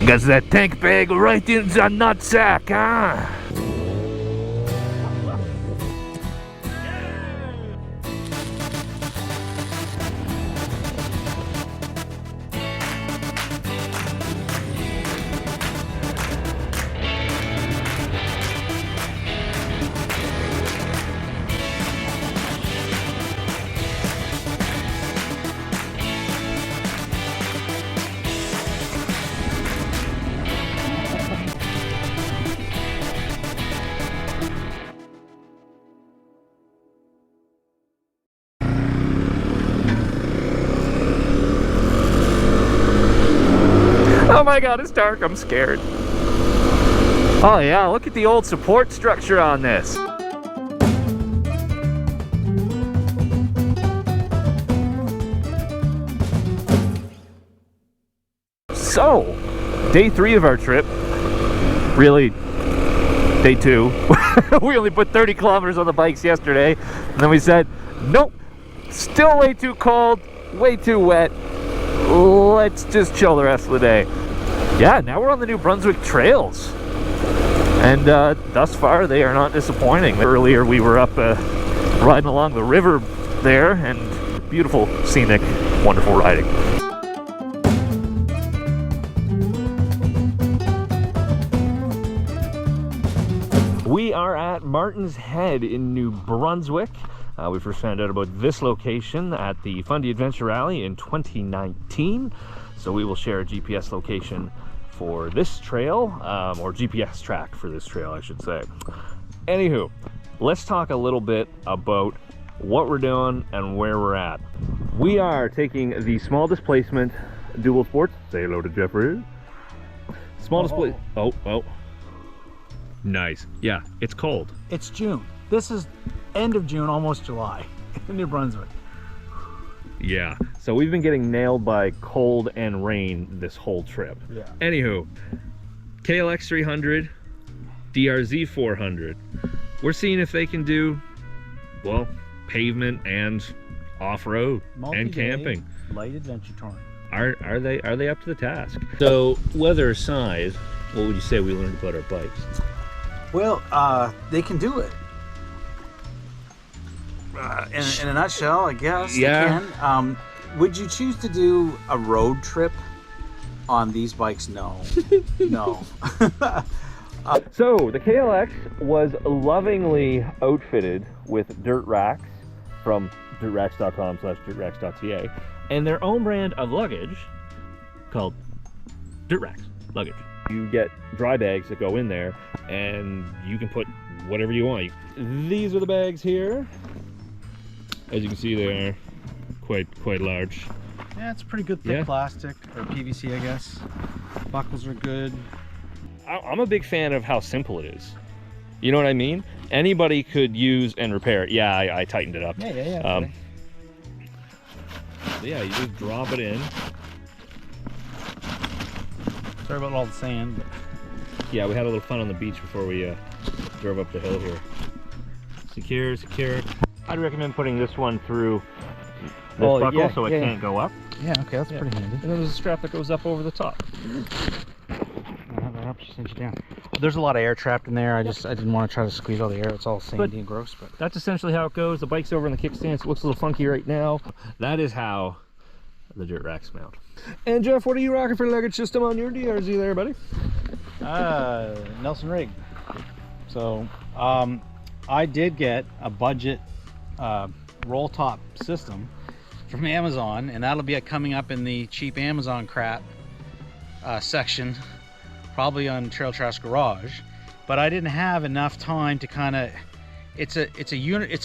Got that tank bag right in the nutsack, huh? Oh my god, it's dark, I'm scared. Oh yeah, look at the old support structure on this. So, day 3 of our trip, really, day 2. We only put 30 kilometers on the bikes yesterday, and then we said, nope, still way too cold, way too wet, let's just chill the rest of the day. Yeah, now we're on the new Brunswick trails, and thus far they are not disappointing. Earlier we were up riding along the river there, and beautiful, scenic, wonderful riding. We are at Martin's Head in New Brunswick. We first found out about this location at the Fundy Adventure Rally in 2019. So we will share a GPS location for this trail, or GPS track for this trail, I should say. Anywho, let's talk a little bit about what we're doing and where we're at. We are taking the small displacement Dualsports. Say hello to Jeffrey. Small display. Oh. Nice. Yeah, it's cold. It's June. This is end of June, almost July in New Brunswick. Yeah, so we've been getting nailed by cold and rain this whole trip. Yeah. Anywho, KLX 300, DRZ 400. We're seeing if they can do, well, pavement and off-road and camping. Light adventure touring. Are they up to the task? So, weather aside, what would you say we learned about our bikes? Well, they can do it. In a nutshell, I guess. Yeah. They can. Would you choose to do a road trip on these bikes? No. No. So the KLX was lovingly outfitted with Dirtracks from dirtracks.com/dirtracks.ca and their own brand of luggage called Dirtracks Luggage. You get dry bags that go in there and you can put whatever you want. These are the bags here. As you can see, they're quite large. Yeah, it's pretty good thick plastic, or PVC, I guess. Buckles are good. I'm a big fan of how simple it is. You know what I mean? Anybody could use and repair it. Yeah, I tightened it up. Yeah. Yeah, you just drop it in. Sorry about all the sand. But... Yeah, we had a little fun on the beach before we drove up the hill here. Secure. I'd recommend putting this one through this buckle so it can't go up. Yeah, okay, that's pretty handy. And then there's a strap that goes up over the top. That helps you cinch you down. There's a lot of air trapped in there. I didn't want to try to squeeze all the air. It's all sandy and gross. But that's essentially how it goes. The bike's over in the kickstand, so it looks a little funky right now. That is how the Dirtracks mount. And Jeff, what are you rocking for luggage system on your DRZ there, buddy? Nelson Rigg. So I did get a budget roll top system from Amazon, and that'll be coming up in the cheap Amazon crap section, probably on Trail Trash Garage. But I didn't have enough time to kind of, it's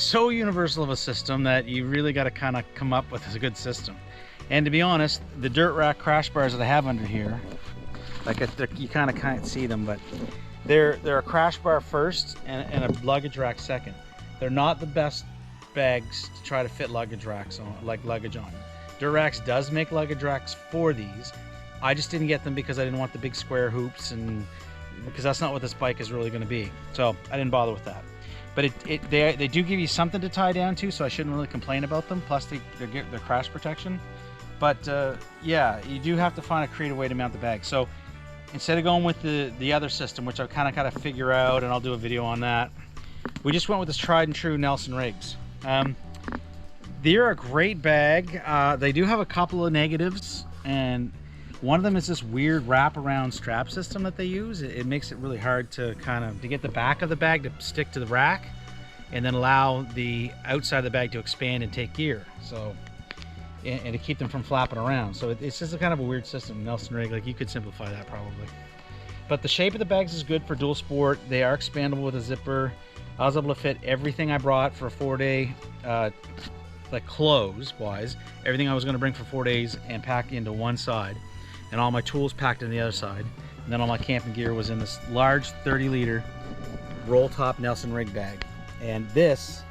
so universal of a system that you really got to kind of come up with a good system. And to be honest, the dirt rack crash bars that I have under here, like you kind of can't see them, but they're a crash bar first and a luggage rack second. They're not the best bags to try to fit luggage racks on, like luggage on. Dirtracks does make luggage racks for these. I just didn't get them because I didn't want the big square hoops, and because that's not what this bike is really going to be. So I didn't bother with that. But they do give you something to tie down to, so I shouldn't really complain about them. Plus they're crash protection. But yeah, you do have to find a creative way to mount the bag. So instead of going with the other system, which I've kind of got to figure out, and I'll do a video on that, we just went with this tried and true Nelson Riggs. They're a great bag. They do have a couple of negatives, and one of them is this weird wraparound strap system that they use. It makes it really hard to to get the back of the bag to stick to the rack, and then allow the outside of the bag to expand and take gear. So, and to keep them from flapping around. So it's just a kind of a weird system. Nelson Rigg, like, you could simplify that probably. But the shape of the bags is good for dual sport. They are expandable with a zipper. I was able to fit everything I brought for a 4-day, like clothes wise, everything I was going to bring for 4 days and pack into one side, and all my tools packed in the other side, and then all my camping gear was in this large 30-liter roll top Nelson Rigg bag. And this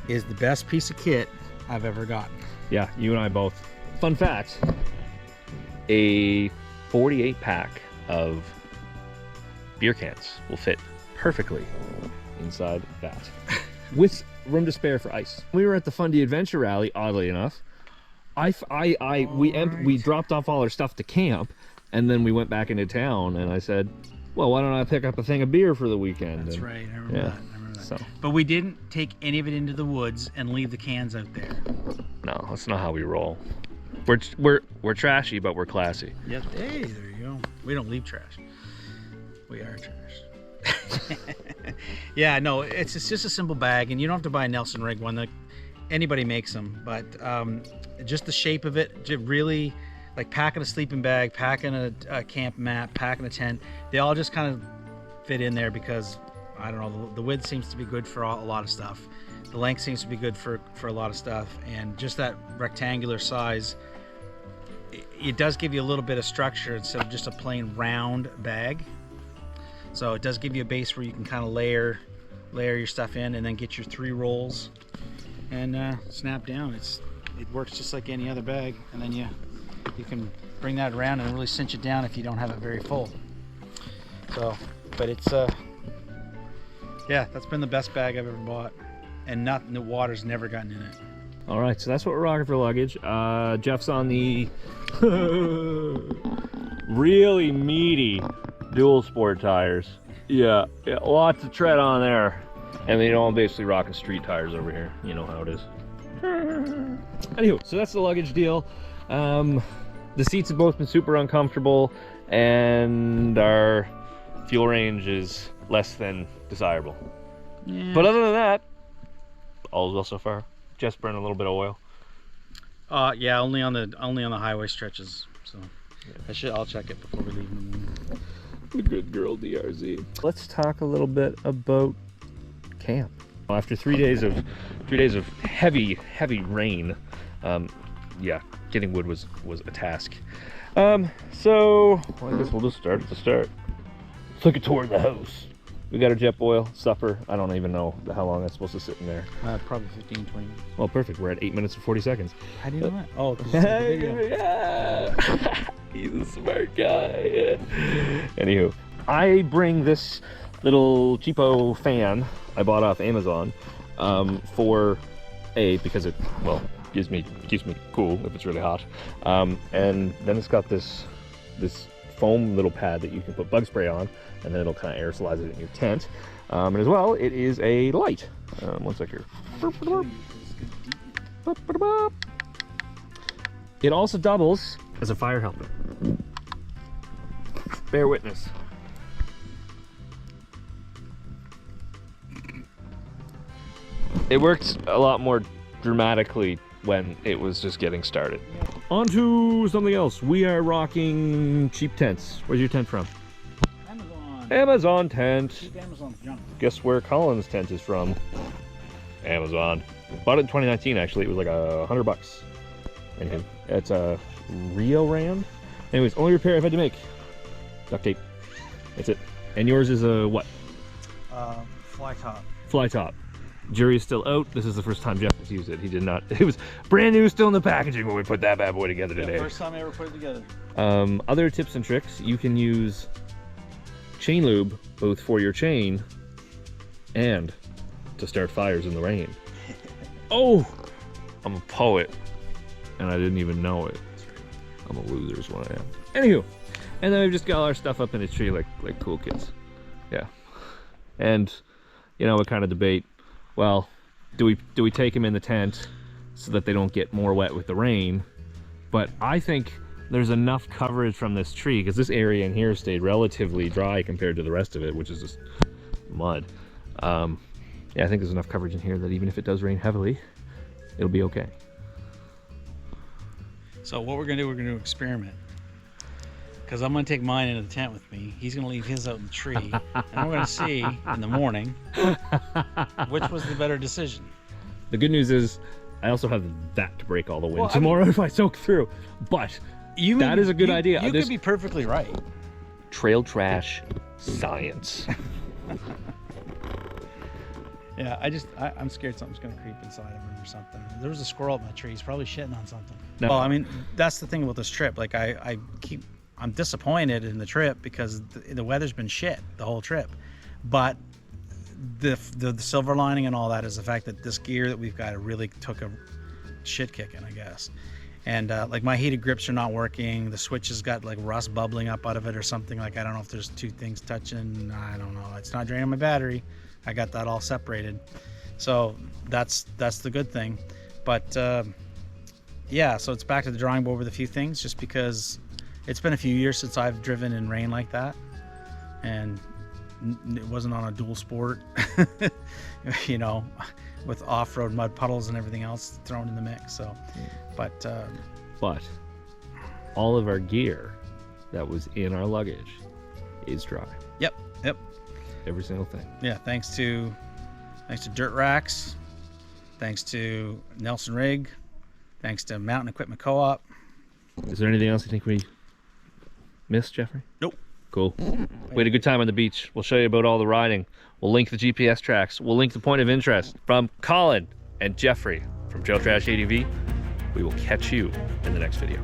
is the best piece of kit I've ever gotten. Yeah, you and I both. Fun fact, a 48 pack of beer cans will fit perfectly inside that with room to spare for ice. We were at the Fundy Adventure Rally, oddly enough. We dropped off all our stuff to camp, and then we went back into town, and I said, well, why don't I pick up a thing of beer for the weekend? That's right, I remember that. So. But we didn't take any of it into the woods and leave the cans out there. No, that's not how we roll. We're trashy, but we're classy. Yep. Hey, there you go. We don't leave trash. We are trash. Yeah, no, it's just a simple bag, and you don't have to buy a Nelson Rigg one. Anybody makes them, but just the shape of it, really, like packing a sleeping bag, packing a camp mat, packing a tent, they all just kind of fit in there because, I don't know, the width seems to be good for a lot of stuff. The length seems to be good for a lot of stuff, and just that rectangular size, it does give you a little bit of structure instead of just a plain round bag. So it does give you a base where you can kind of layer your stuff in, and then get your 3 rolls and snap down. It works just like any other bag, and then you can bring that around and really cinch it down if you don't have it very full. So, but it's yeah, that's been the best bag I've ever bought, and the water's never gotten in it. All right, so that's what we're rocking for luggage. Jeff's on the really meaty dual sport tires. Yeah, lots of tread on there. And then, I'm basically rocking street tires over here. You know how it is. Anywho, so that's the luggage deal. The seats have both been super uncomfortable, and our fuel range is less than desirable. Yeah. But other than that, all is well so far. Just burn a little bit of oil. Yeah, only on the highway stretches. So yeah. I'll check it before we leave in the morning. The good girl DRZ. Let's talk a little bit about camp. After 3 days of heavy rain, yeah, getting wood was a task. So I guess we'll just start at the start. Let's look toward the house. We got our jet boil, supper. I don't even know how long that's supposed to sit in there. Probably 15, 20 minutes. Well, perfect. We're at 8 minutes and 40 seconds. How do you know that? Oh, yeah. He's a smart guy. Anywho, I bring this little cheapo fan I bought off Amazon because it, well, keeps me cool if it's really hot. And then it's got this foam little pad that you can put bug spray on, and then it'll kind of aerosolize it in your tent. And as well, it is a light. One sec here. It also doubles as a fire helmet. Bear witness. It worked a lot more dramatically when it was just getting started. On to something else. We are rocking cheap tents. Where's your tent from? Amazon tent. Cheap Amazon junk. Guess where Colin's tent is from? Amazon. Bought it in 2019 actually. It was like $100. Anyway, it's a Rio Rand. Anyways, only repair I've had to make. Duct tape. That's it. And yours is a what? Fly top. Fly top. Jury is still out. This is the first time Jeff has used it. He did not. It was brand new, still in the packaging when we put that bad boy together today. First time I ever put it together. Other tips and tricks: you can use chain lube both for your chain and to start fires in the rain. Oh, I'm a poet, and I didn't even know it. I'm a loser is what I am. Anywho, And then we've just got all our stuff up in a tree like cool kids. Yeah. And, you know, we kind of debate, well, do we take them in the tent so that they don't get more wet with the rain? But I think there's enough coverage from this tree, because this area in here stayed relatively dry compared to the rest of it, which is just mud. Yeah, I think there's enough coverage in here that even if it does rain heavily, it'll be okay. So what we're gonna do, we're gonna experiment. Because I'm gonna take mine into the tent with me. He's gonna leave his out in the tree, and we're gonna see in the morning which was the better decision. The good news is I also have that to break all the wind Well, tomorrow if I soak through. But that is a good idea. You could be perfectly right. Trail trash science. Yeah, I'm scared something's gonna creep inside of him or something. There was a squirrel up my tree. He's probably shitting on something. No. Well, I mean, that's the thing about this trip. Like, I'm disappointed in the trip because the weather's been shit the whole trip. But the silver lining and all that is the fact that this gear that we've got really took a shit kicking, I guess. And like, my heated grips are not working. The switch has got like rust bubbling up out of it or something. Like, I don't know if there's two things touching. I don't know. It's not draining my battery. I got that all separated. So that's the good thing. But yeah, so it's back to the drawing board with a few things, just because it's been a few years since I've driven in rain like that. And it wasn't on a dual sport, you know, with off-road mud puddles and everything else thrown in the mix. So, but all of our gear that was in our luggage is dry. Yep. Every single thing. Yeah, thanks to Dirtracks, thanks to Nelson Rigg, thanks to Mountain Equipment Co-op. Is there anything else you think we missed, Jeffrey? Nope. Cool. We had a good time on the beach. We'll show you about all the riding. We'll link the GPS tracks. We'll link the point of interest. From Colin and Jeffrey from Trail Trash ADV, we will catch you in the next video.